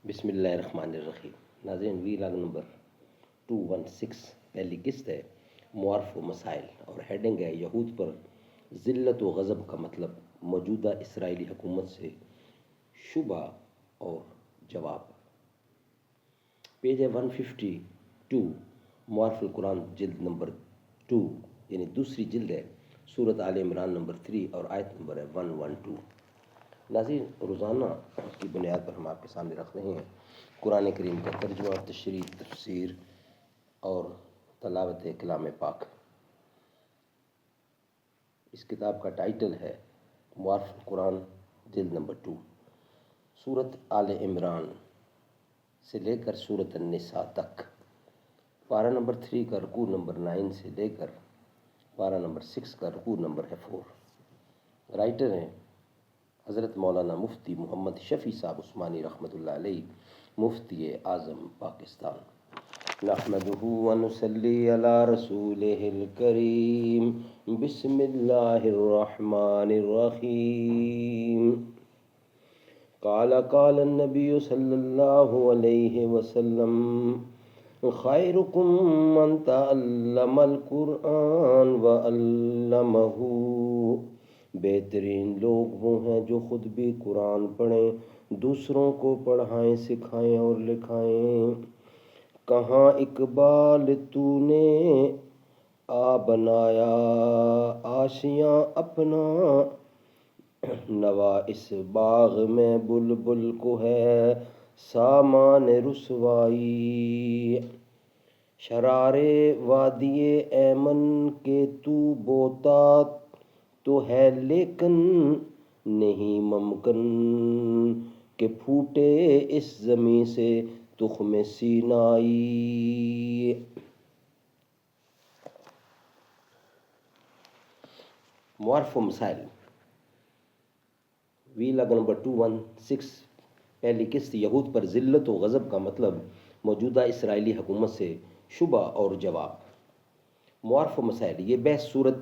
بسم اللہ الرحمن الرحیم۔ ناظرین، وی لاگ نمبر 216 پہلی قسط ہے معارف و مسائل، اور ہیڈنگ ہے یہود پر ذلت و غضب کا مطلب، موجودہ اسرائیلی حکومت سے شبہ اور جواب۔ پیج ہے 152، معارف القرآن جلد نمبر 2، یعنی دوسری جلد ہے، سورۃ آل عمران نمبر 3 اور آیت نمبر ہے 112۔ ناظرین، روزانہ کی بنیاد پر ہم آپ کے سامنے رکھ رہے ہیں قرآن کریم کا ترجمہ، تشریح، تفسیر اور تلاوت کلام پاک۔ اس کتاب کا ٹائٹل ہے معارف القرآن جلد نمبر 2، سورۃ آل عمران سے لے کر سورۃ النساء تک، پارہ نمبر 3 کا رکوع نمبر 9 سے لے کر پارہ نمبر 6 کا رکوع نمبر ہے 4۔ رائٹر ہیں حضرت مولانا مفتی محمد شفیع صاحب عثمانی رحمۃ اللہ علیہ، مفتی اعظم پاکستان۔ نحمدہ ونصلی علی رسولہ الکریم، بسم اللہ الرحمن الرحیم۔ قال النبی صلی اللہ علیہ وسلم، خیرکم من تعلم القرآن وعلمہ، بہترین لوگ وہ ہیں جو خود بھی قرآن پڑھیں، دوسروں کو پڑھائیں، سکھائیں اور لکھائیں۔ کہاں اقبال تو نے آ بنایا آشیاں اپنا، نوا اس باغ میں بلبل کو ہے سامان رسوائی۔ شرارے وادی ایمن کے تو بوتا تو ہے، لیکن نہیں ممکن کہ پھوٹے اس زمیں سے تخم سینائی۔ معارف و مسائل، وی لاگ نمبر 216 پہلی قسط یہود پر ذلت و غضب کا مطلب، موجودہ اسرائیلی حکومت سے شبہ اور جواب۔ معارف و مسائل، یہ بحث سورۃ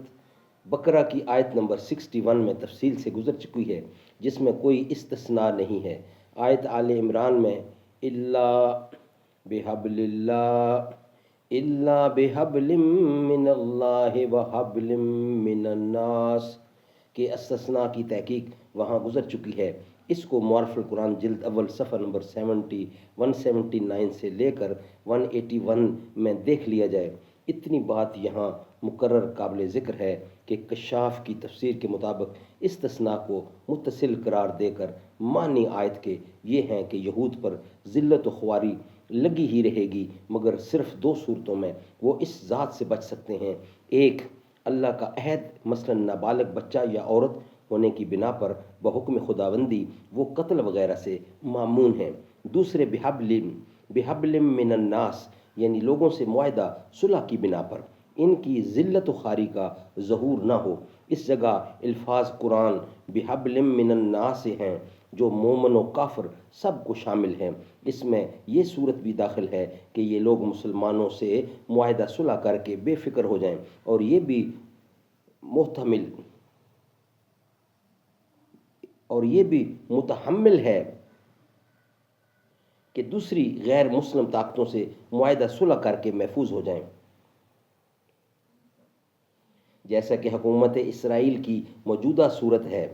بقرہ کی آیت نمبر 61 میں تفصیل سے گزر چکی ہے، جس میں کوئی استثناء نہیں ہے۔ آیت آل عمران میں الا بحبل من اللہ وحبل من الناس کے استثناء کی تحقیق وہاں گزر چکی ہے۔ اس کو معارف القرآن جلد اول صفحہ نمبر 179 سے لے کر 181 میں دیکھ لیا جائے۔ اتنی بات یہاں مقرر قابل ذکر ہے کہ کشاف کی تفسیر کے مطابق استثناء کو متصل قرار دے کر معنی آیت کے یہ ہیں کہ یہود پر ذلت و خواری لگی ہی رہے گی، مگر صرف 2 صورتوں میں وہ اس ذات سے بچ سکتے ہیں۔ ایک، اللہ کا عہد، مثلا نابالغ بچہ یا عورت ہونے کی بنا پر بحکم خداوندی وہ قتل وغیرہ سے معمون ہیں۔ دوسرے، بحبل من الناس، یعنی لوگوں سے معاہدہ صلح کی بنا پر ان کی ذلت و خواری کا ظہور نہ ہو۔ اس جگہ الفاظ قرآن بحبل من الناس ہیں جو مومن و کافر سب کو شامل ہیں۔ اس میں یہ صورت بھی داخل ہے کہ یہ لوگ مسلمانوں سے معاہدہ صلح کر کے بے فکر ہو جائیں، اور یہ بھی متحمل ہے کہ دوسری غیر مسلم طاقتوں سے معاہدہ صلح کر کے محفوظ ہو جائیں، جیسا کہ حکومت اسرائیل کی موجودہ صورت ہے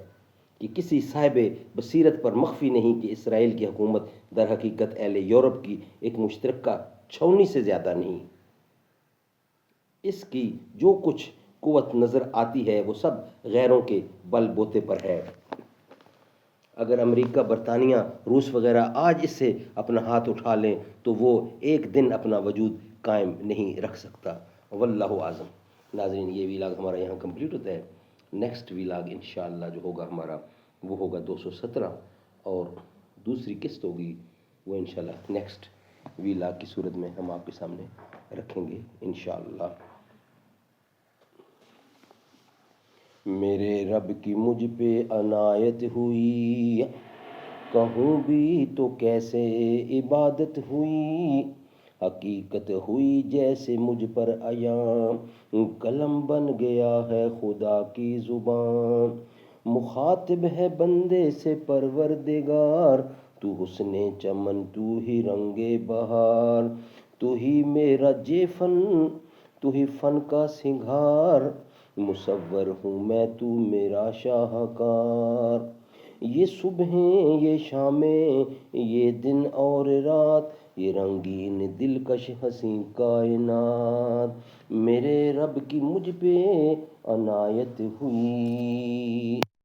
کہ کسی صاحب بصیرت پر مخفی نہیں کہ اسرائیل کی حکومت در حقیقت اہل یورپ کی ایک مشترکہ چھاؤنی سے زیادہ نہیں۔ اس کی جو کچھ قوت نظر آتی ہے وہ سب غیروں کے بل بوتے پر ہے۔ اگر امریکہ، برطانیہ، روس وغیرہ آج اس سے اپنا ہاتھ اٹھا لیں تو وہ ایک دن اپنا وجود قائم نہیں رکھ سکتا۔ واللہ اعظم۔ ناظرین، یہ ویلاگ ہمارا یہاں کمپلیٹ ہوتا ہے۔ نیکسٹ ویلاگ انشاءاللہ جو ہوگا ہمارا وہ ہوگا 217، اور دوسری قسط ہوگی وہ انشاءاللہ نیکسٹ ویلاگ کی صورت میں ہم آپ کے سامنے رکھیں گے انشاءاللہ۔ میرے رب کی مجھ پہ عنایت ہوئی، کہوں بھی تو کیسے عبادت ہوئی، حقیقت ہوئی جیسے مجھ پر عیاں، قلم بن گیا ہے خدا کی زبان، مخاطب ہے بندے سے پروردگار، تو حسن چمن، تو ہی رنگ بہار، تو ہی میرا جیفن، تو ہی فن کا سنگھار، مصور ہوں میں تو میرا شاہکار۔ یہ صبحیں، یہ شامیں، یہ دن اور رات، یہ رنگین دلکش حسین کائنات، میرے رب کی مجھ پہ عنایت ہوئی۔